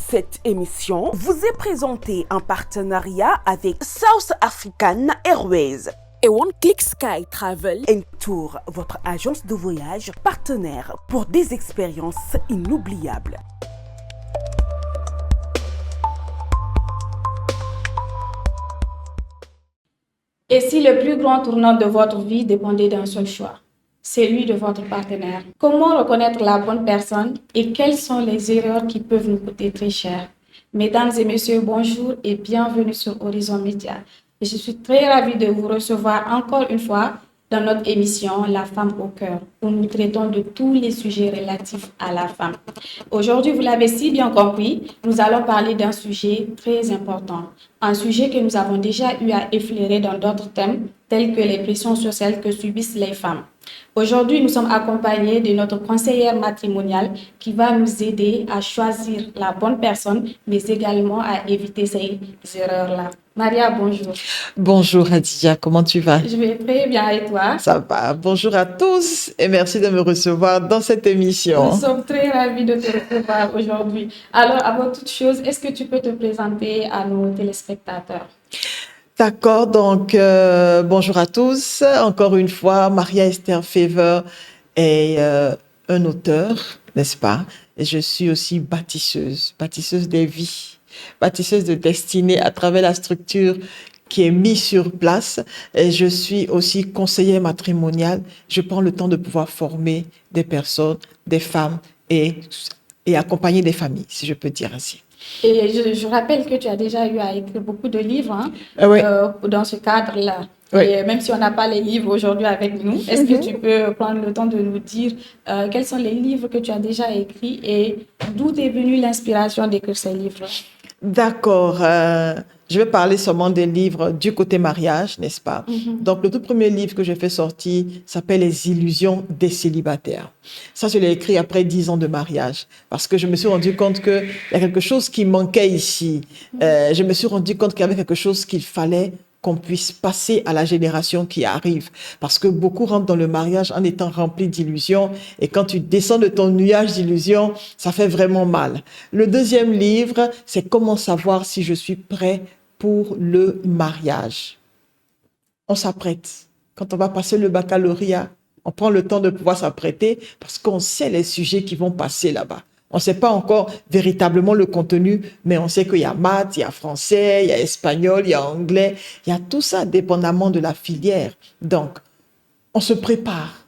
Cette émission vous est présentée en partenariat avec South African Airways et One Click Sky Travel & Tour, votre agence de voyage partenaire pour des expériences inoubliables. Et si le plus grand tournant de votre vie dépendait d'un seul choix, celui de votre partenaire? Comment reconnaître la bonne personne et quelles sont les erreurs qui peuvent nous coûter très cher? Mesdames et messieurs, bonjour et bienvenue sur Horizon Média. Je suis très ravie de vous recevoir encore une fois dans notre émission La femme au cœur, où nous traitons de tous les sujets relatifs à la femme. Aujourd'hui, vous l'avez si bien compris, nous allons parler d'un sujet très important, un sujet que nous avons déjà eu à effleurer dans d'autres thèmes, tels que les pressions sociales que subissent les femmes. Aujourd'hui, nous sommes accompagnés de notre conseillère matrimoniale qui va nous aider à choisir la bonne personne, mais également à éviter ces erreurs-là. Maria, bonjour. Bonjour Hadija, comment tu vas? Je vais très bien et toi? Ça va. Bonjour à tous et merci de me recevoir dans cette émission. Nous sommes très ravis de te recevoir aujourd'hui. Alors, avant toute chose, est-ce que tu peux te présenter à nos téléspectateurs? D'accord, donc bonjour à tous. Encore une fois, Maria Esther Fever est un auteur, n'est-ce pas? Et je suis aussi bâtisseuse des vies, bâtisseuse de destinée à travers la structure qui est mise sur place. Et je suis aussi conseillère matrimoniale. Je prends le temps de pouvoir former des personnes, des femmes et accompagner des familles, si je peux dire ainsi. Et je rappelle que tu as déjà eu à écrire beaucoup de livres Oui. Dans ce cadre-là. Oui. Et même si on n'a pas les livres aujourd'hui avec nous, est-ce que tu peux prendre le temps de nous dire quels sont les livres que tu as déjà écrits et d'où est venue l'inspiration d'écrire ces livres? D'accord. Je vais parler seulement des livres du côté mariage, n'est-ce pas? Donc, le tout premier livre que j'ai fait sortir s'appelle Les illusions des célibataires. Ça, je l'ai écrit après 10 ans de mariage parce que je me suis rendu compte qu'il y a quelque chose qui manquait ici. Je me suis rendu compte qu'il y avait quelque chose qu'il fallait qu'on puisse passer à la génération qui arrive. Parce que beaucoup rentrent dans le mariage en étant remplis d'illusions. Et quand tu descends de ton nuage d'illusions, ça fait vraiment mal. Le deuxième livre, c'est Comment savoir si je suis prêt pour le mariage. On s'apprête. Quand on va passer le baccalauréat, on prend le temps de pouvoir s'apprêter parce qu'on sait les sujets qui vont passer là-bas. On ne sait pas encore véritablement le contenu, mais on sait qu'il y a maths, il y a français, il y a espagnol, il y a anglais. Il y a tout ça dépendamment de la filière. Donc, on se prépare.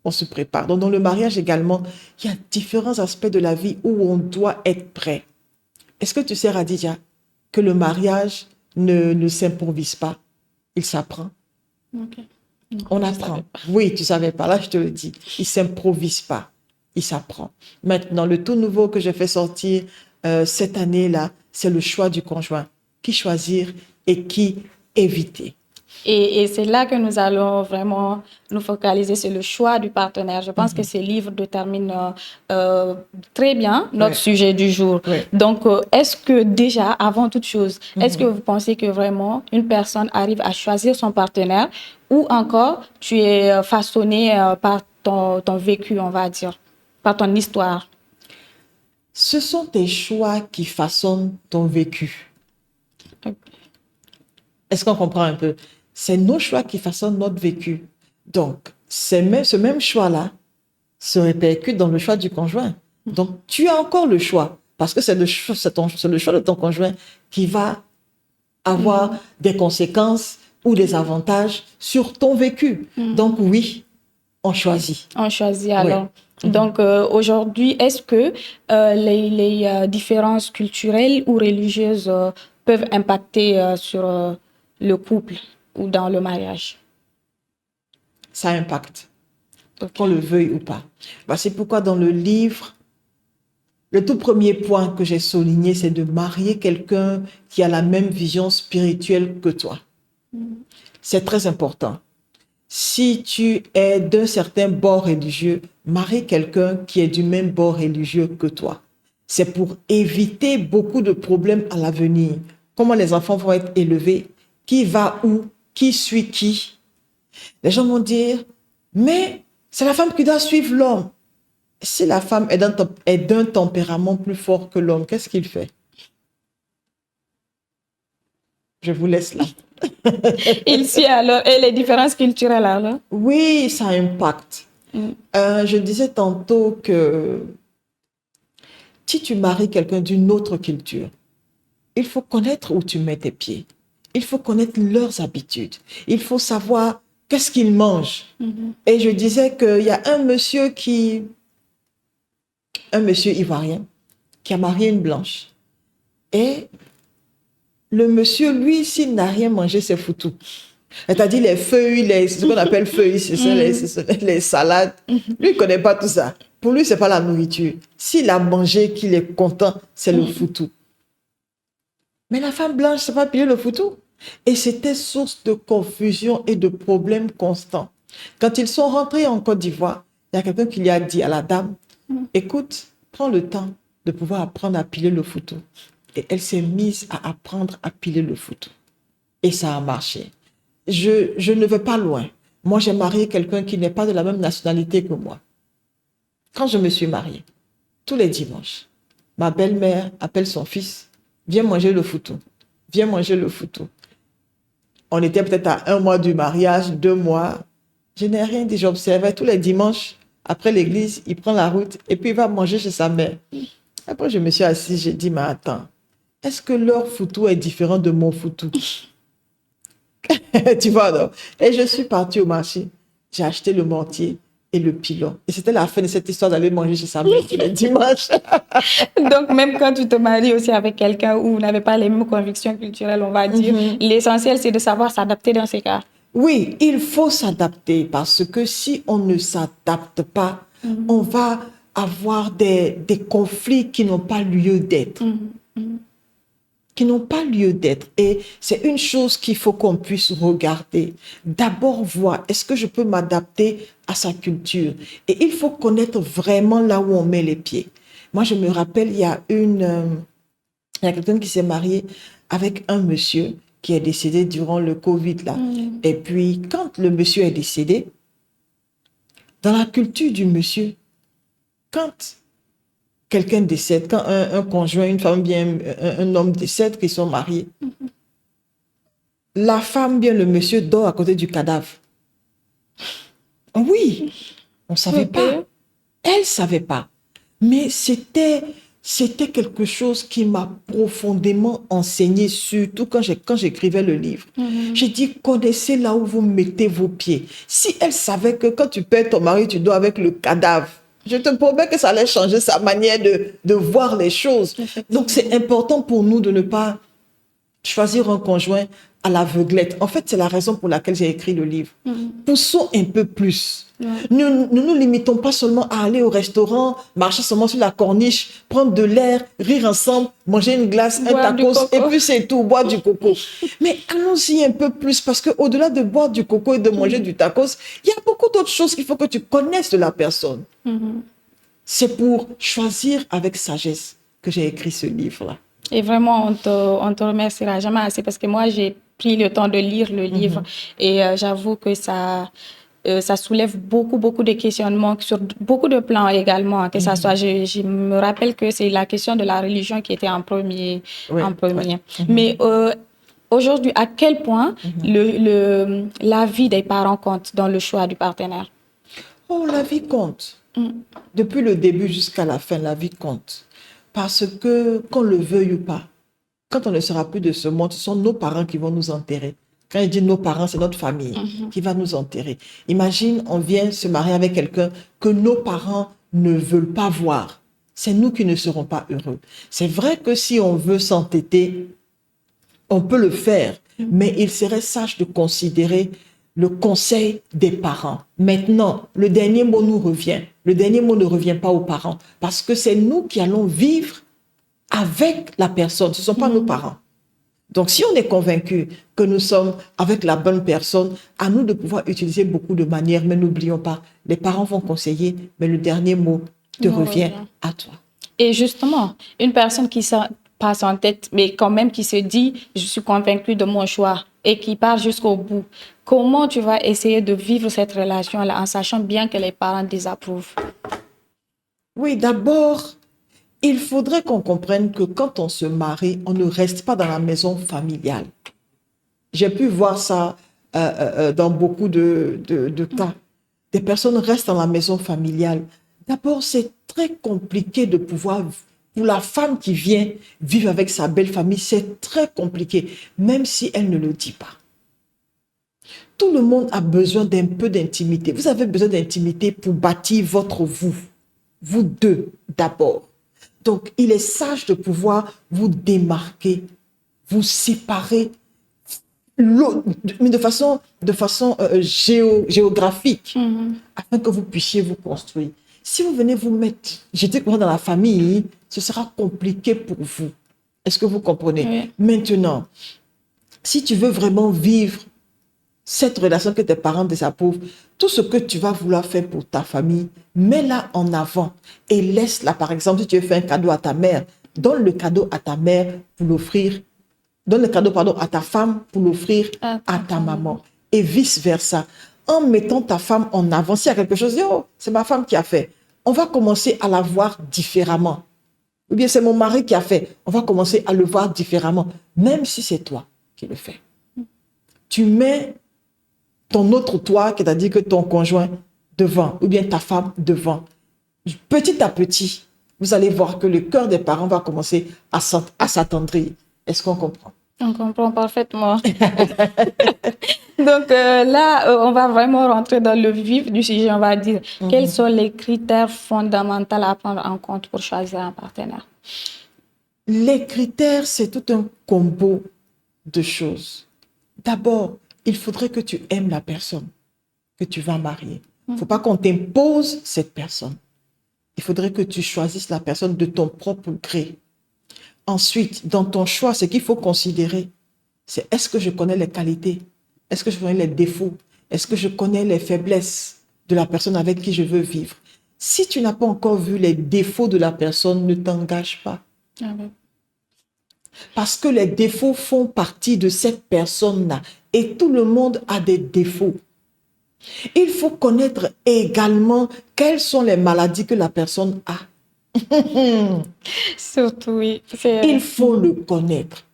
On se prépare. Donc, dans le mariage également, il y a différents aspects de la vie où on doit être prêt. Est-ce que tu sais, Radija, que le mariage ne s'improvise pas, il s'apprend. Okay. On apprend. Oui, tu ne savais pas, là je te le dis. Il ne s'improvise pas, il s'apprend. Maintenant, le tout nouveau que j'ai fait sortir cette année-là, c'est le choix du conjoint. Qui choisir et qui éviter. Et c'est là que nous allons vraiment nous focaliser sur le choix du partenaire. Je pense que ces livres déterminent très bien notre sujet du jour. Oui. Donc, est-ce que déjà, avant toute chose, est-ce que vous pensez que vraiment une personne arrive à choisir son partenaire ou encore tu es façonné par ton vécu, on va dire, par ton histoire? Ce sont tes choix qui façonnent ton vécu. Okay. Est-ce qu'on comprend un peu? C'est nos choix qui façonnent notre vécu. Donc, ce même choix-là se répercute dans le choix du conjoint. Donc, tu as encore le choix, parce que c'est le choix de ton conjoint qui va avoir des conséquences ou des avantages sur ton vécu. Donc, oui, on choisit. On choisit alors. Oui. Donc, aujourd'hui, est-ce que les différences culturelles ou religieuses peuvent impacter sur le couple ou dans le mariage? Ça impacte, qu'on le veuille ou pas. C'est pourquoi dans le livre, le tout premier point que j'ai souligné, c'est de marier quelqu'un qui a la même vision spirituelle que toi. C'est très important. Si tu es d'un certain bord religieux, marie quelqu'un qui est du même bord religieux que toi. C'est pour éviter beaucoup de problèmes à l'avenir. Comment les enfants vont être élevés, qui va où, qui suit qui. Les gens vont dire, mais c'est la femme qui doit suivre l'homme. Si la femme est d'un tempérament plus fort que l'homme, qu'est-ce qu'il fait? Je vous laisse là. Il suit alors, et les différences culturelles alors? Oui, ça impacte. Je disais tantôt que si tu maries quelqu'un d'une autre culture, il faut connaître où tu mets tes pieds. Il faut connaître leurs habitudes. Il faut savoir qu'est-ce qu'ils mangent. Et je disais qu'il y a un monsieur ivoirien qui a marié une blanche. Et le monsieur, lui, s'il n'a rien mangé, c'est foutu. C'est-à-dire les feuilles, ce qu'on appelle feuilles, les salades. Lui, il ne connaît pas tout ça. Pour lui, ce n'est pas la nourriture. S'il a mangé, qu'il est content, c'est le foutu. Mais la femme blanche, ça va piler le foutu. Et c'était source de confusion et de problèmes constants. Quand ils sont rentrés en Côte d'Ivoire, il y a quelqu'un qui lui a dit à la dame, écoute, prends le temps de pouvoir apprendre à piler le foutu. Et elle s'est mise à apprendre à piler le foutu. Et ça a marché. Je ne vais pas loin. Moi, j'ai marié quelqu'un qui n'est pas de la même nationalité que moi. Quand je me suis mariée, tous les dimanches, ma belle-mère appelle son fils, viens manger le foutu. Viens manger le foutu. On était peut-être à 1 mois du mariage, 2 mois. Je n'ai rien dit, j'observais tous les dimanches. Après l'église, il prend la route et puis il va manger chez sa mère. Après, je me suis assise, j'ai dit, mais attends, est-ce que leur foutu est différent de mon foutu? Tu vois, non? Et je suis partie au marché. J'ai acheté le mortier et le pilon. Et c'était la fin de cette histoire d'aller manger chez sa mère tous les dimanches. Donc, même quand tu te maries aussi avec quelqu'un où vous n'avez pas les mêmes convictions culturelles, on va dire, l'essentiel, c'est de savoir s'adapter dans ces cas. Oui, il faut s'adapter parce que si on ne s'adapte pas, on va avoir des conflits qui n'ont pas lieu d'être. Qui n'ont pas lieu d'être. Et c'est une chose qu'il faut qu'on puisse regarder. D'abord voir, est-ce que je peux m'adapter à sa culture? Et il faut connaître vraiment là où on met les pieds. Moi, je me rappelle, il y a quelqu'un qui s'est marié avec un monsieur qui est décédé durant le Covid, là. Et puis, quand le monsieur est décédé, dans la culture du monsieur, quand quelqu'un décède, quand un conjoint, une femme bien, un homme décède, qu'ils sont mariés, la femme, bien le monsieur, dort à côté du cadavre. Oui, on ne savait pas. Elle ne savait pas. Mais c'était quelque chose qui m'a profondément enseigné, surtout quand j'écrivais le livre. J'ai dit, connaissez là où vous mettez vos pieds. Si elle savait que quand tu perds ton mari, tu dors avec le cadavre, je te promets que ça allait changer sa manière de voir les choses. Donc, c'est important pour nous de ne pas choisir un conjoint à l'aveuglette. En fait, c'est la raison pour laquelle j'ai écrit le livre. Poussons un peu plus. Ne nous limitons pas seulement à aller au restaurant, marcher seulement sur la corniche, prendre de l'air, rire ensemble, manger une glace, un tacos, et puis c'est tout, boire du coco. Mais allons-y un peu plus, parce qu'au-delà de boire du coco et de manger du tacos, il y a beaucoup d'autres choses qu'il faut que tu connaisses de la personne. C'est pour choisir avec sagesse que j'ai écrit ce livre-là. Et vraiment, on te remerciera jamais assez parce que moi, j'ai pris le temps de lire le livre et j'avoue que ça soulève beaucoup de questionnements sur beaucoup de plans également. Que ça soit, je me rappelle que c'est la question de la religion qui était en premier. Mais aujourd'hui, à quel point l'avis des parents compte dans le choix du partenaire? Oh, la vie compte. Depuis le début jusqu'à la fin, la vie compte. Parce que, qu'on le veuille ou pas, quand on ne sera plus de ce monde, ce sont nos parents qui vont nous enterrer. Quand je dis nos parents, c'est notre famille qui va nous enterrer. Imagine, on vient se marier avec quelqu'un que nos parents ne veulent pas voir. C'est nous qui ne serons pas heureux. C'est vrai que si on veut s'entêter, on peut le faire, mais il serait sage de considérer le conseil des parents. Maintenant, le dernier mot nous revient. Le dernier mot ne revient pas aux parents parce que c'est nous qui allons vivre avec la personne. Ce ne sont pas nos parents. Donc, si on est convaincu que nous sommes avec la bonne personne, à nous de pouvoir utiliser beaucoup de manières, mais n'oublions pas, les parents vont conseiller, mais le dernier mot te revient à toi. Et justement, une personne qui passe en tête, mais quand même qui se dit, je suis convaincue de mon choix et qui part jusqu'au bout, comment tu vas essayer de vivre cette relation-là en sachant bien que les parents désapprouvent? Oui, d'abord, il faudrait qu'on comprenne que quand on se marie, on ne reste pas dans la maison familiale. J'ai pu voir ça dans beaucoup de cas. Des personnes restent dans la maison familiale. D'abord, c'est très compliqué de pouvoir, pour la femme qui vient vivre avec sa belle famille, c'est très compliqué, même si elle ne le dit pas. Tout le monde a besoin d'un peu d'intimité. Vous avez besoin d'intimité pour bâtir votre vous deux d'abord. Donc, il est sage de pouvoir vous démarquer, vous séparer, mais de façon géographique, afin que vous puissiez vous construire. Si vous venez vous mettre, j'étais dans la famille, ce sera compliqué pour vous. Est-ce que vous comprenez? Oui. Maintenant, si tu veux vraiment vivre cette relation que tes parents désapprouvent, tout ce que tu vas vouloir faire pour ta famille, mets-la en avant et laisse-la. Par exemple, si tu veux faire un cadeau à ta mère, donne le cadeau à ta mère pour l'offrir. Donne le cadeau, pardon, à ta femme pour l'offrir à ta maman. Et vice-versa. En mettant ta femme en avant, s'il y a quelque chose, oh, c'est ma femme qui a fait. On va commencer à la voir différemment. Ou bien c'est mon mari qui a fait. On va commencer à le voir différemment. Même si c'est toi qui le fais. Tu mets ton autre toi, c'est-à-dire que ton conjoint devant, ou bien ta femme devant. Petit à petit, vous allez voir que le cœur des parents va commencer à s'attendrir. Est-ce qu'on comprend? On comprend parfaitement. Donc on va vraiment rentrer dans le vif du sujet. On va dire quels sont les critères fondamentaux à prendre en compte pour choisir un partenaire. Les critères, c'est tout un combo de choses. D'abord, il faudrait que tu aimes la personne que tu vas marier. Il ne faut pas qu'on t'impose cette personne. Il faudrait que tu choisisses la personne de ton propre gré. Ensuite, dans ton choix, ce qu'il faut considérer, c'est est-ce que je connais les qualités? Est-ce que je connais les défauts? Est-ce que je connais les faiblesses de la personne avec qui je veux vivre? Si tu n'as pas encore vu les défauts de la personne, ne t'engage pas. Parce que les défauts font partie de cette personne-là. Et tout le monde a des défauts. Il faut connaître également quelles sont les maladies que la personne a. Surtout, oui. Il faut le connaître.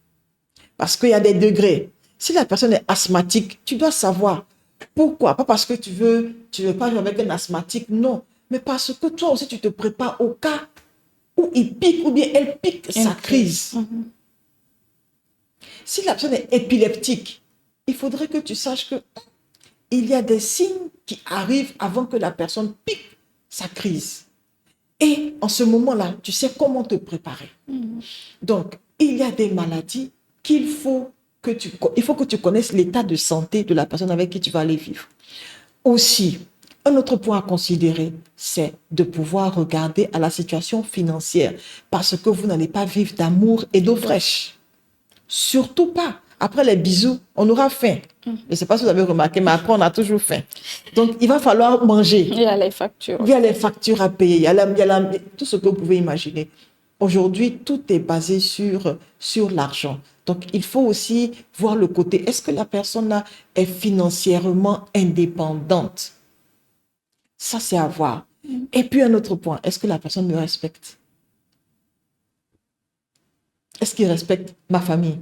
Parce qu'il y a des degrés. Si la personne est asthmatique, tu dois savoir. Pourquoi? Pas parce que tu veux pas vivre avec un asthmatique, non. Mais parce que toi aussi, tu te prépares au cas où il pique ou bien elle pique sa crise. Si la personne est épileptique, il faudrait que tu saches que il y a des signes qui arrivent avant que la personne pique sa crise. Et en ce moment-là, tu sais comment te préparer. Donc, il y a des maladies qu'il faut que tu connaisses l'état de santé de la personne avec qui tu vas aller vivre. Aussi, un autre point à considérer, c'est de pouvoir regarder à la situation financière parce que vous n'allez pas vivre d'amour et d'eau fraîche. Surtout pas. Après les bisous, on aura faim. Je ne sais pas si vous avez remarqué, mais après, on a toujours faim. Donc, il va falloir manger. Il y a les factures. Il y a les factures à payer. Il y a tout ce que vous pouvez imaginer. Aujourd'hui, tout est basé sur l'argent. Donc, il faut aussi voir le côté, est-ce que la personne-là est financièrement indépendante? Ça, c'est à voir. Et puis, un autre point, est-ce que la personne me respecte? Est-ce qu'il respecte ma famille?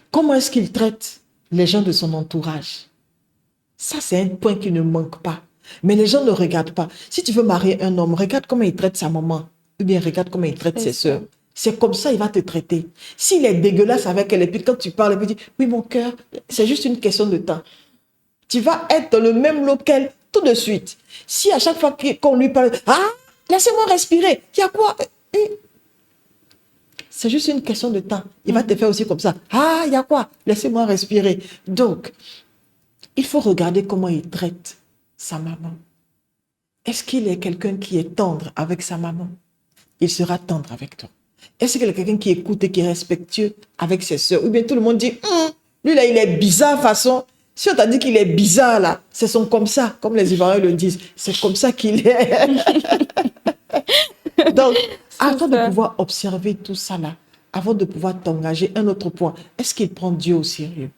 Comment est-ce qu'il traite les gens de son entourage? Ça, c'est un point qui ne manque pas. Mais les gens ne regardent pas. Si tu veux marier un homme, regarde comment il traite sa maman. Ou bien regarde comment il traite ses soeurs. C'est comme ça il va te traiter. S'il est dégueulasse avec elle, et puis quand tu parles, il dit, oui, mon cœur, c'est juste une question de temps. Tu vas être dans le même lot qu'elle tout de suite. Si à chaque fois qu'on lui parle, ah, laissez-moi respirer, il y a quoi? C'est juste une question de temps. Il va te faire aussi comme ça. Ah, il y a quoi? Laissez-moi respirer. Donc, il faut regarder comment il traite sa maman. Est-ce qu'il est quelqu'un qui est tendre avec sa maman? Il sera tendre avec toi. Est-ce qu'il est quelqu'un qui écoute et qui est respectueux avec ses soeurs? Ou bien tout le monde dit, lui là, il est bizarre façon. Si on t'a dit qu'il est bizarre là, c'est son comme ça, comme les Ivoiriens le disent. C'est comme ça qu'il est. Donc, avant de pouvoir observer tout ça là, avant de pouvoir t'engager, un autre point, est-ce qu'il prend Dieu au sérieux?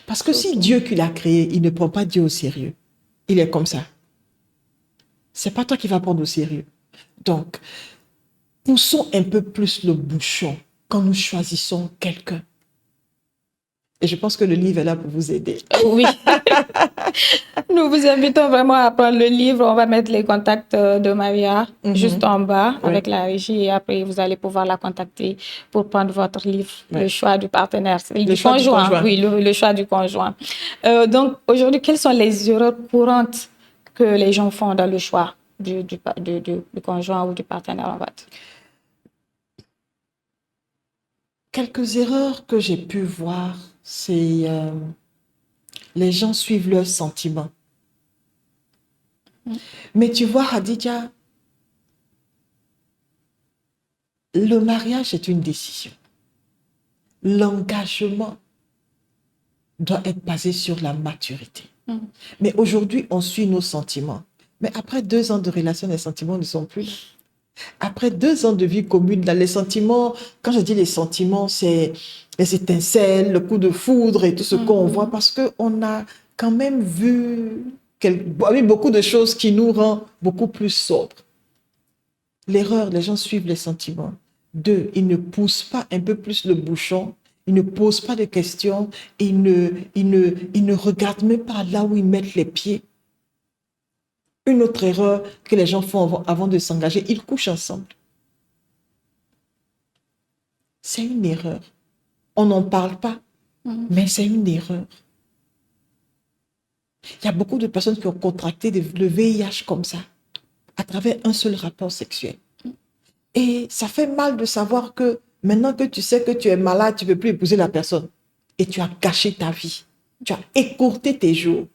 Parce que si Dieu qui l'a créé, il ne prend pas Dieu au sérieux, il est comme ça. C'est pas toi qui vas prendre au sérieux. Donc, poussons un peu plus le bouchon quand nous choisissons quelqu'un. Et je pense que le livre est là pour vous aider. Oui. Nous vous invitons vraiment à prendre le livre. On va mettre les contacts de Maria juste en bas avec la régie. Et après, vous allez pouvoir la contacter pour prendre votre livre, Le choix du partenaire. Du conjoint. Oui, le choix du conjoint. Donc, aujourd'hui, quelles sont les erreurs courantes que les gens font dans le choix du conjoint ou du partenaire, en fait? Quelques erreurs que j'ai pu voir, c'est les gens suivent leurs sentiments. Mais tu vois, Hadidja, le mariage est une décision. L'engagement doit être basé sur la maturité. Mais aujourd'hui, on suit nos sentiments. Mais après 2 ans de relation, les sentiments ne sont plus là. Après 2 ans de vie commune, dans les sentiments, quand je dis les sentiments, c'est les étincelles, le coup de foudre et tout ce qu'on voit, parce qu'on a quand même vu beaucoup de choses qui nous rendent beaucoup plus sobres. L'erreur, les gens suivent les sentiments. 2, ils ne poussent pas un peu plus le bouchon, ils ne posent pas de questions, ils ne regardent même pas là où ils mettent les pieds. Une autre erreur que les gens font avant de s'engager, ils couchent ensemble. C'est une erreur. On n'en parle pas, mais c'est une erreur. Il y a beaucoup de personnes qui ont contracté le VIH comme ça, à travers un seul rapport sexuel. Et ça fait mal de savoir que maintenant que tu sais que tu es malade, tu ne peux plus épouser la personne. Et tu as gâché ta vie. Tu as écourté tes jours.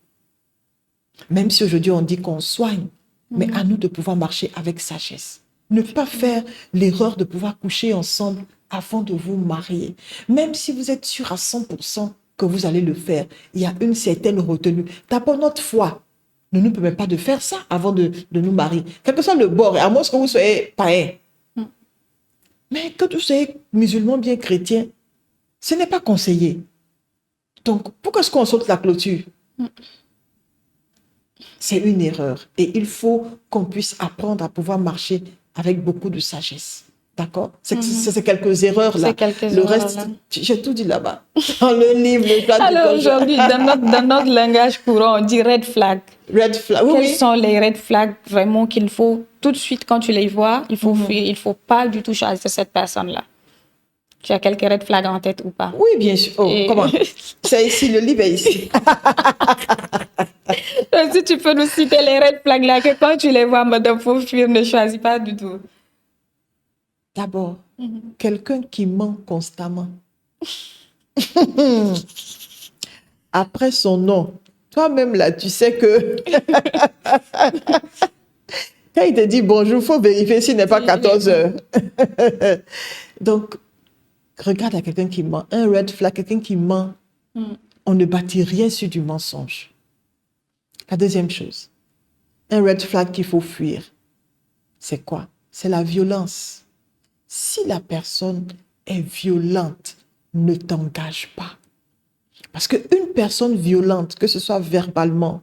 Même si aujourd'hui on dit qu'on soigne, mais à nous de pouvoir marcher avec sagesse. Ne pas faire l'erreur de pouvoir coucher ensemble avant de vous marier. Même si vous êtes sûr à 100% que vous allez le faire, il y a une certaine retenue. D'abord, notre foi ne nous permet pas de faire ça avant de nous marier. Quel que soit le bord, à moins que vous soyez païen. Mais que vous soyez musulman bien chrétien, ce n'est pas conseillé. Donc, pourquoi est-ce qu'on saute la clôture? C'est une erreur. Et il faut qu'on puisse apprendre à pouvoir marcher avec beaucoup de sagesse. D'accord? C'est quelques erreurs là. Le reste, j'ai tout dit là-bas. Dans le livre, le plan. Alors aujourd'hui, dans notre langage courant, on dit red flag. Red flag, oui. Quels sont les red flags vraiment qu'il faut, tout de suite quand tu les vois, il faut fuir, il ne faut pas du tout choisir cette personne-là? Tu as quelques red flags en tête ou pas? Oui, bien sûr. Oh, comment? C'est ici, le livre est ici. Si tu peux nous citer les red flags là, que quand tu les vois, madame, faut fuir, ne choisis pas du tout. D'abord, quelqu'un qui ment constamment. Après son nom, toi-même là, tu sais que quand il te dit bonjour, il faut vérifier s'il n'est pas 14 heures. Donc, regarde à quelqu'un qui ment. Un red flag, quelqu'un qui ment, on ne bâtit rien sur du mensonge. La deuxième chose, un red flag qu'il faut fuir, c'est quoi? C'est la violence. Si la personne est violente, ne t'engage pas. Parce qu'une personne violente, que ce soit verbalement,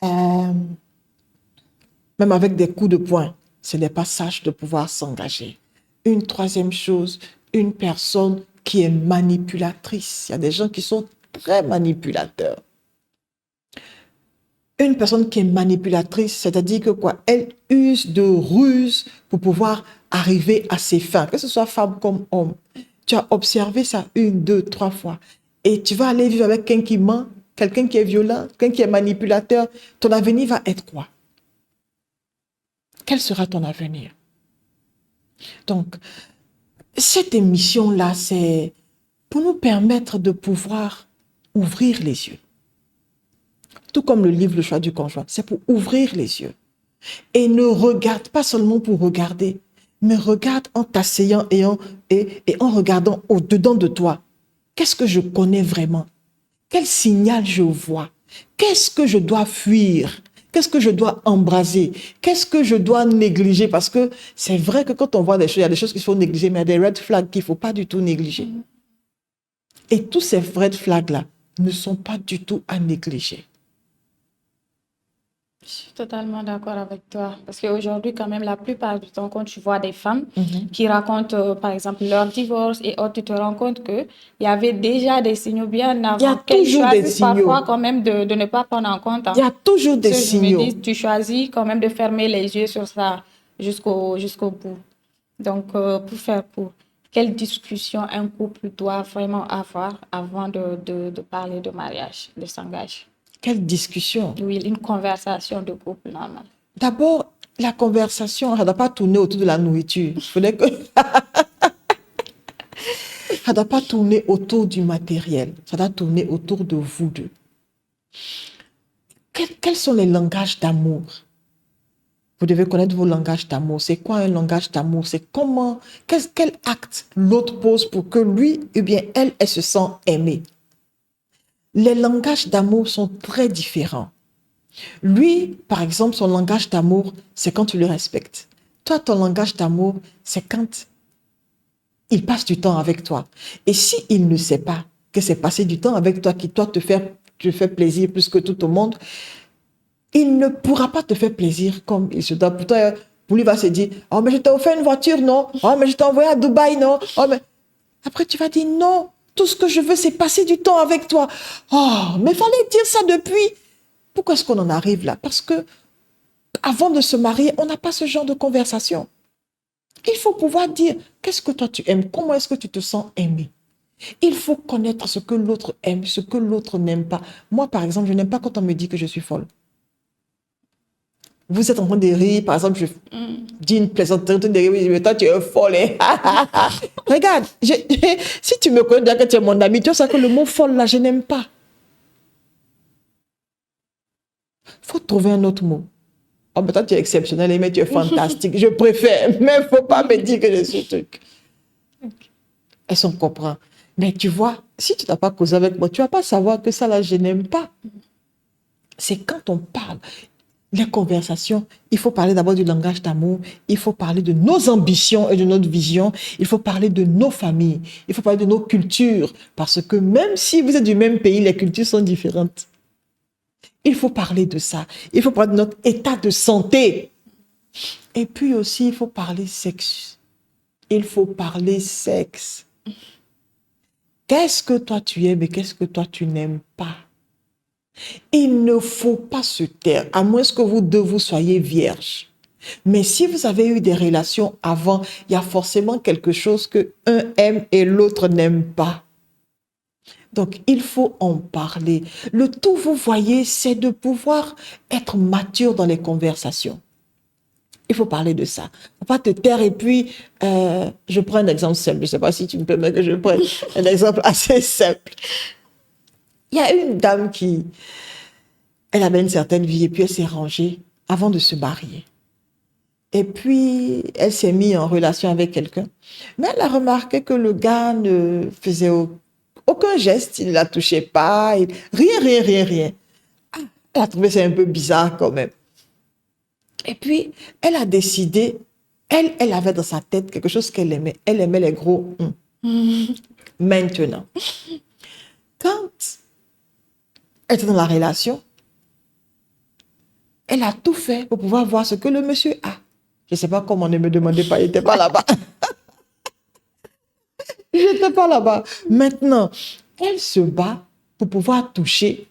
même avec des coups de poing, ce n'est pas sage de pouvoir s'engager. Une troisième chose, une personne qui est manipulatrice. Il y a des gens qui sont très manipulateurs. Une personne qui est manipulatrice, c'est-à-dire que quoi? Elle use de ruses pour pouvoir arriver à ses fins, que ce soit femme comme homme. Tu as observé ça 1, 2, 3 fois. Et tu vas aller vivre avec quelqu'un qui ment, quelqu'un qui est violent, quelqu'un qui est manipulateur. Ton avenir va être quoi? Quel sera ton avenir? Donc, cette émission-là, c'est pour nous permettre de pouvoir ouvrir les yeux. Tout comme le livre Le choix du conjoint, c'est pour ouvrir les yeux. Et ne regarde pas seulement pour regarder, mais regarde en t'asseyant et en regardant au-dedans de toi. Qu'est-ce que je connais vraiment? Quel signal je vois? Qu'est-ce que je dois fuir? Qu'est-ce que je dois embraser? Qu'est-ce que je dois négliger? Parce que c'est vrai que quand on voit des choses, il y a des choses qu'il faut négliger, mais il y a des red flags qu'il ne faut pas du tout négliger. Et tous ces red flags-là ne sont pas du tout à négliger. Je suis totalement d'accord avec toi. Parce qu'aujourd'hui, quand même, la plupart du temps, quand tu vois des femmes qui racontent, par exemple, leur divorce et autres, tu te rends compte qu'il y avait déjà des signaux bien Il y a avant qu'elles toujours des choisissent parfois signaux. quand même de ne pas prendre en compte. Il y a toujours des Parce que je me signaux. dis, tu choisis quand même de fermer les yeux sur ça jusqu'au bout. Donc, pour faire court, quelle discussion un couple doit vraiment avoir avant de parler de mariage, de s'engager? Quelle discussion. Oui, une conversation de couple normale. D'abord, la conversation, ça ne doit pas tourner autour de la nourriture. Il faudrait que... Ça ne doit pas tourner autour du matériel. Ça doit tourner autour de vous deux. Quels sont les langages d'amour? Vous devez connaître vos langages d'amour. C'est quoi un langage d'amour? C'est comment, quel acte l'autre pose pour que lui, ou bien elle se sent aimée. Les langages d'amour sont très différents. Lui, par exemple, son langage d'amour, c'est quand tu le respectes. Toi, ton langage d'amour, c'est quand il passe du temps avec toi. Et s'il ne sait pas que c'est passer du temps avec toi qui, toi, te fait plaisir plus que tout au monde, il ne pourra pas te faire plaisir comme il se doit. Pourtant, pour lui, il va se dire, « Oh, mais je t'ai offert une voiture, non? Oh, mais je t'ai envoyé à Dubaï, non? Oh, mais... » Après, tu vas dire, « Non, tout ce que je veux, c'est passer du temps avec toi. » Oh, mais fallait dire ça depuis. Pourquoi est-ce qu'on en arrive là? Parce que avant de se marier, on n'a pas ce genre de conversation. Il faut pouvoir dire, qu'est-ce que toi tu aimes? Comment est-ce que tu te sens aimé? Il faut connaître ce que l'autre aime, ce que l'autre n'aime pas. Moi, par exemple, je n'aime pas quand on me dit que je suis folle. Vous êtes en train de rire, par exemple, je dis une plaisanterie, en train de rire, mais toi, tu es folle. Hein? Regarde, si tu me connais déjà que tu es mon ami, tu sais que le mot folle, là, je n'aime pas. Il faut trouver un autre mot. Oh, mais toi, tu es exceptionnel, mais tu es fantastique. Je préfère, mais il ne faut pas me dire que je suis truc. Est-ce qu'on comprend? Mais tu vois, si tu n'as pas causé avec moi, tu ne vas pas savoir que ça, là, je n'aime pas. C'est quand on parle. Les conversations, il faut parler d'abord du langage d'amour, il faut parler de nos ambitions et de notre vision, il faut parler de nos familles, il faut parler de nos cultures, parce que même si vous êtes du même pays, les cultures sont différentes. Il faut parler de ça, il faut parler de notre état de santé. Et puis aussi, il faut parler sexe. Il faut parler sexe. Qu'est-ce que toi tu aimes et qu'est-ce que toi tu n'aimes pas? Il ne faut pas se taire, à moins que vous deux vous soyez vierges. Mais si vous avez eu des relations avant, il y a forcément quelque chose que un aime et l'autre n'aime pas. Donc, il faut en parler. Le tout, vous voyez, c'est de pouvoir être mature dans les conversations. Il faut parler de ça. Il ne faut pas te taire. Et puis, je prends un exemple simple. Je ne sais pas si tu me permets que je prenne un exemple assez simple. Il y a une dame elle avait une certaine vie et puis elle s'est rangée avant de se marier. Et puis, elle s'est mise en relation avec quelqu'un. Mais elle a remarqué que le gars ne faisait aucun geste, il ne la touchait pas, rien. Ah, elle a trouvé ça un peu bizarre quand même. Et puis, elle a décidé, elle avait dans sa tête quelque chose qu'elle aimait. Elle aimait les gros Maintenant, quand elle était dans la relation, elle a tout fait pour pouvoir voir ce que le monsieur a. Je ne sais pas comment, ne me demandez pas, il n'était pas là-bas. Il n'était pas là-bas. Maintenant, elle se bat pour pouvoir toucher.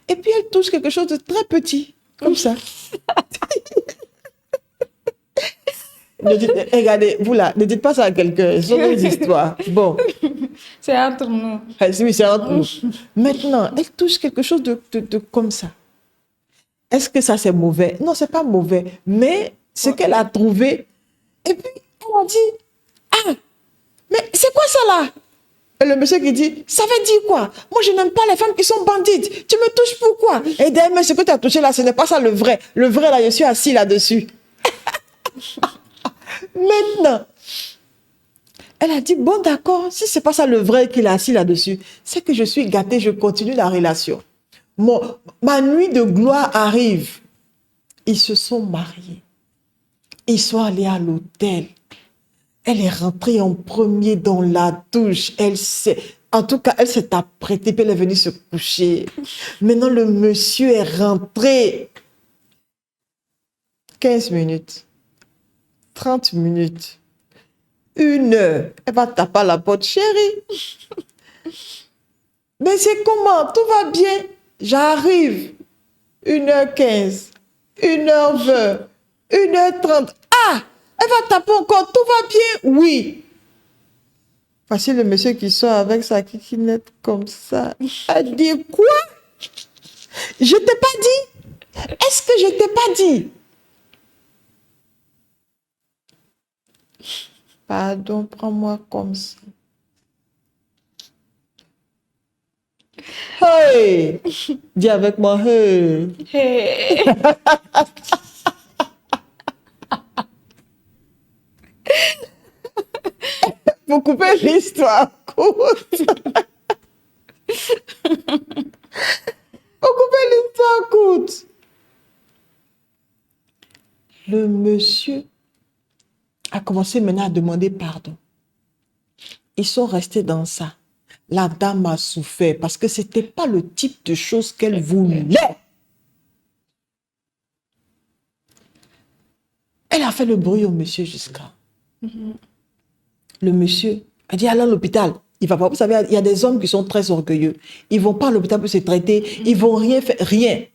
Et puis, elle touche quelque chose de très petit, comme ça. Regardez, vous là, ne dites pas ça à quelqu'un, ce sont nos histoires. Bon. C'est entre nous. Oui, c'est entre nous. Maintenant, elle touche quelque chose de comme ça. Est-ce que ça, c'est mauvais? Non, c'est pas mauvais. Mais ce qu'elle a trouvé, et puis elle a dit, ah, mais c'est quoi ça là? Et le monsieur qui dit, ça veut dire quoi? Moi, je n'aime pas les femmes qui sont bandites. Tu me touches pourquoi? Et d'ailleurs, mais ce que tu as touché là, ce n'est pas ça le vrai. Le vrai là, je suis assis là-dessus. Maintenant, elle a dit, bon d'accord, si ce n'est pas ça le vrai qu'il est assis là-dessus, c'est que je suis gâtée, je continue la relation. Ma nuit de gloire arrive. Ils se sont mariés. Ils sont allés à l'hôtel. Elle est rentrée en premier dans la douche. En tout cas, elle s'est apprêtée, puis elle est venue se coucher. Maintenant, le monsieur est rentré. 15 minutes, 30 minutes, 1 heure. Elle va taper à la porte, chérie. Mais c'est comment? Tout va bien. J'arrive. 1h15, 1h20, 1h30. Ah! Elle va taper encore. Tout va bien? Oui. Voici le monsieur qui sort avec sa kikinette comme ça. Elle dit quoi? Je t'ai pas dit? Est-ce que je t'ai pas dit? Pardon, prends-moi comme ça. Hey! Dis avec moi, hey! Hey. Pour couper l'histoire courte. Pour couper l'histoire courte. Le monsieur a commencé maintenant à demander pardon. Ils sont restés dans ça. La dame a souffert parce que ce n'était pas le type de choses qu'elle voulait. Elle a fait le bruit au monsieur jusqu'à... Le monsieur a dit, allez à l'hôpital. Il va pas. Vous savez, il y a des hommes qui sont très orgueilleux. Ils ne vont pas à l'hôpital pour se traiter. Ils ne vont rien faire, rien.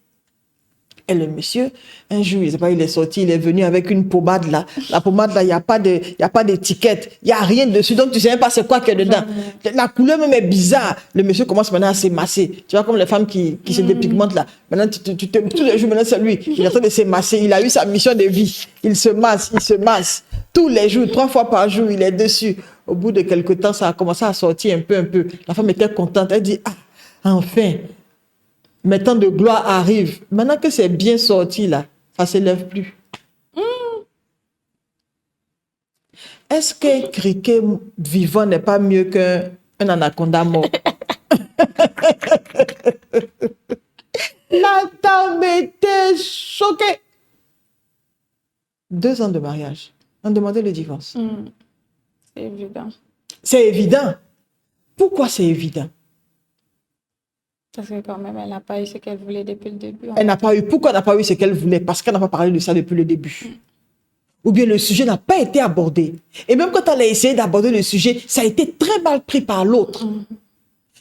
Et le monsieur, un jour, il est sorti, il est venu avec une pommade là. La pommade là, il n'y a pas d'étiquette, il n'y a rien dessus, donc tu ne sais même pas c'est quoi qu'il y a dedans. La couleur même est bizarre. Le monsieur commence maintenant à s'émasser. Tu vois, comme les femmes qui se dépigmentent là. Maintenant, tous les jours, maintenant c'est lui. Il est en train de s'émasser. Il a eu sa mission de vie. Il se masse. Tous les jours, 3 fois par jour, il est dessus. Au bout de quelques temps, ça a commencé à sortir un peu. La femme était contente. Elle dit, ah, enfin. Mais tant de gloire arrive. Maintenant que c'est bien sorti là, ça ne s'élève plus. Est-ce qu'un criquet vivant n'est pas mieux qu'un anaconda mort? La dame était choquée. 2 ans de mariage. On demandait le divorce. C'est évident. C'est évident. Pourquoi c'est évident? Parce que quand même, elle n'a pas eu ce qu'elle voulait depuis le début. Elle n'a pas eu. Pourquoi elle n'a pas eu ce qu'elle voulait? Parce qu'elle n'a pas parlé de ça depuis le début. Ou bien le sujet n'a pas été abordé. Et même quand elle a essayé d'aborder le sujet, ça a été très mal pris par l'autre.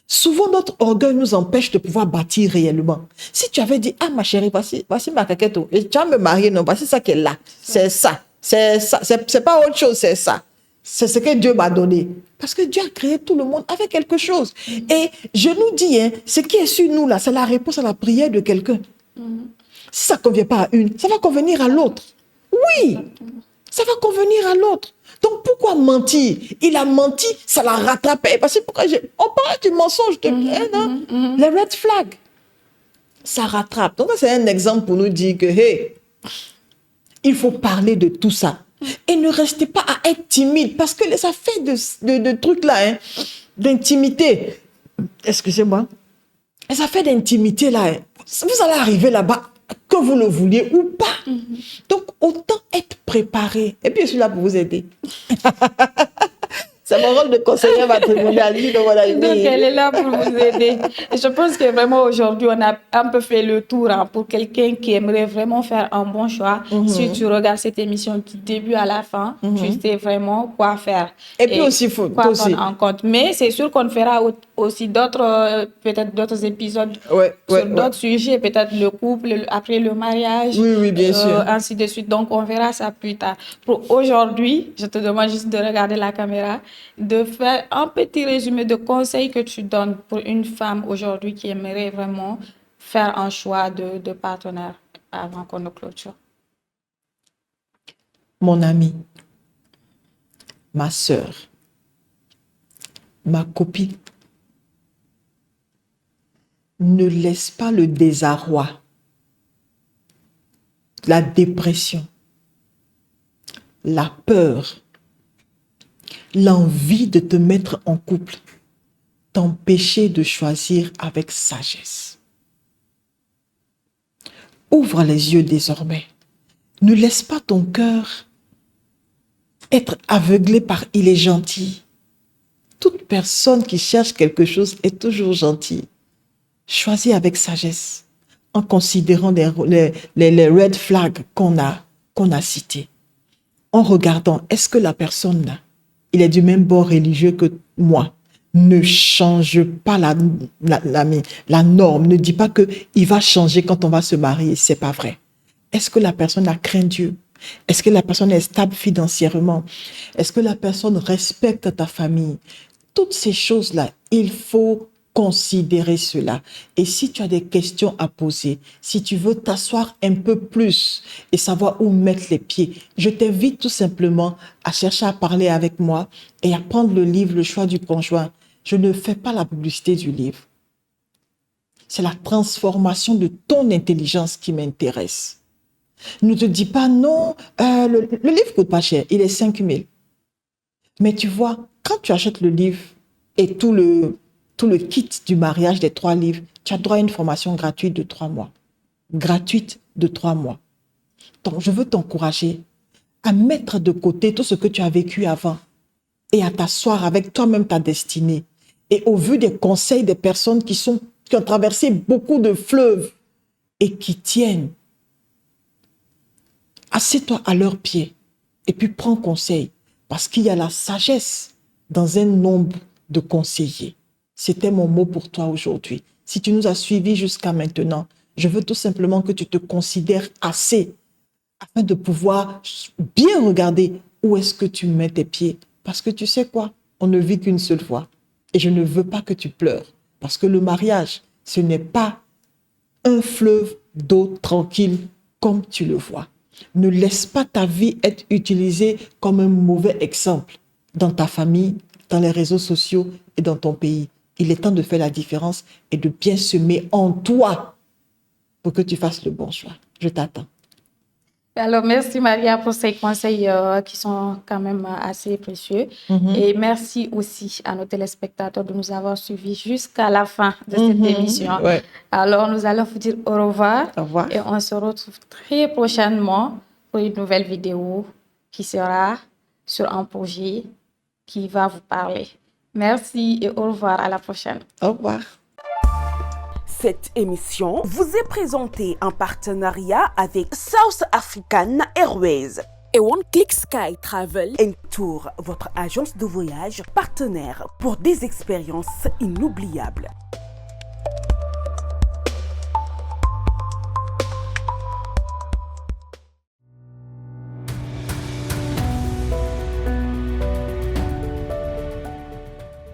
Souvent, notre orgueil nous empêche de pouvoir bâtir réellement. Si tu avais dit, ah ma chérie, voici ma caquette, et tu vas me marier, non, voici ça qu'elle a. C'est ça. C'est pas autre chose, c'est ça. C'est ce que Dieu m'a donné. Parce que Dieu a créé tout le monde avec quelque chose. Et je nous dis, ce qui est sur nous là, c'est la réponse à la prière de quelqu'un. Si ça ne convient pas à une, ça va convenir à l'autre. Oui, ça va convenir à l'autre. Donc pourquoi mentir? Il a menti, ça l'a rattrapé. Parce que on parle du mensonge de les red flags. Ça rattrape. Donc c'est un exemple pour nous dire que, hey, il faut parler de tout ça. Et ne restez pas à être timide, parce que ça fait de trucs là, d'intimité. Excusez-moi. Et ça fait d'intimité là. Vous allez arriver là-bas, que vous le vouliez ou pas. Donc, autant être préparé. Et puis, je suis là pour vous aider. C'est mon rôle de conseiller matrimonial. Donc, elle est là pour vous aider. Et je pense que vraiment aujourd'hui, on a un peu fait le tour pour quelqu'un qui aimerait vraiment faire un bon choix. Si tu regardes cette émission du début à la fin, tu sais vraiment quoi faire. Et puis aussi, faut quoi prendre en compte. Mais c'est sûr qu'on fera aussi peut-être d'autres épisodes sur d'autres sujets, peut-être le couple, après le mariage. Oui, bien sûr. Ainsi de suite. Donc, on verra ça plus tard. Pour aujourd'hui, je te demande juste de regarder la caméra, de faire un petit résumé de conseils que tu donnes pour une femme aujourd'hui qui aimerait vraiment faire un choix de partenaire avant qu'on ne clôture. Mon ami, ma sœur, ma copine, ne laisse pas le désarroi, la dépression, la peur, l'envie de te mettre en couple t'empêcher de choisir avec sagesse. Ouvre les yeux désormais. Ne laisse pas ton cœur être aveuglé par « il est gentil ». Toute personne qui cherche quelque chose est toujours gentille. Choisis avec sagesse, en considérant les red flags qu'on a qu'on a cités, en regardant, est-ce que la personne là, il est du même bord religieux que moi, ne change pas la norme, ne dit pas qu'il va changer quand on va se marier, c'est pas vrai. Est-ce que la personne a craint Dieu? Est-ce que la personne est stable financièrement? Est-ce que la personne respecte ta famille? Toutes ces choses-là, il faut considérer cela. Et si tu as des questions à poser, si tu veux t'asseoir un peu plus et savoir où mettre les pieds, je t'invite tout simplement à chercher à parler avec moi et à prendre le livre Le choix du conjoint. Je ne fais pas la publicité du livre. C'est la transformation de ton intelligence qui m'intéresse. Ne te dis pas non, le livre coûte pas cher, il est 5 000. Mais tu vois, quand tu achètes le livre et tout le kit du mariage des 3 livres, tu as droit à une formation gratuite de 3 mois. Gratuite de 3 mois. Donc, je veux t'encourager à mettre de côté tout ce que tu as vécu avant et à t'asseoir avec toi-même ta destinée. Et au vu des conseils des personnes qui ont traversé beaucoup de fleuves et qui tiennent, assieds-toi à leurs pieds et puis prends conseil parce qu'il y a la sagesse dans un nombre de conseillers. C'était mon mot pour toi aujourd'hui. Si tu nous as suivis jusqu'à maintenant, je veux tout simplement que tu te considères assez afin de pouvoir bien regarder où est-ce que tu mets tes pieds. Parce que tu sais quoi? On ne vit qu'une seule fois. Et je ne veux pas que tu pleures. Parce que le mariage, ce n'est pas un fleuve d'eau tranquille comme tu le vois. Ne laisse pas ta vie être utilisée comme un mauvais exemple dans ta famille, dans les réseaux sociaux et dans ton pays. Il est temps de faire la différence et de bien semer en toi pour que tu fasses le bon choix. Je t'attends. Alors, merci Maria pour ces conseils qui sont quand même assez précieux. Et merci aussi à nos téléspectateurs de nous avoir suivis jusqu'à la fin de cette émission. Ouais. Alors, nous allons vous dire au revoir. Au revoir. Et on se retrouve très prochainement pour une nouvelle vidéo qui sera sur un projet qui va vous parler. Merci et au revoir, à la prochaine. Au revoir. Cette émission vous est présentée en partenariat avec South African Airways et One Click Sky Travel Tour, votre agence de voyage partenaire pour des expériences inoubliables.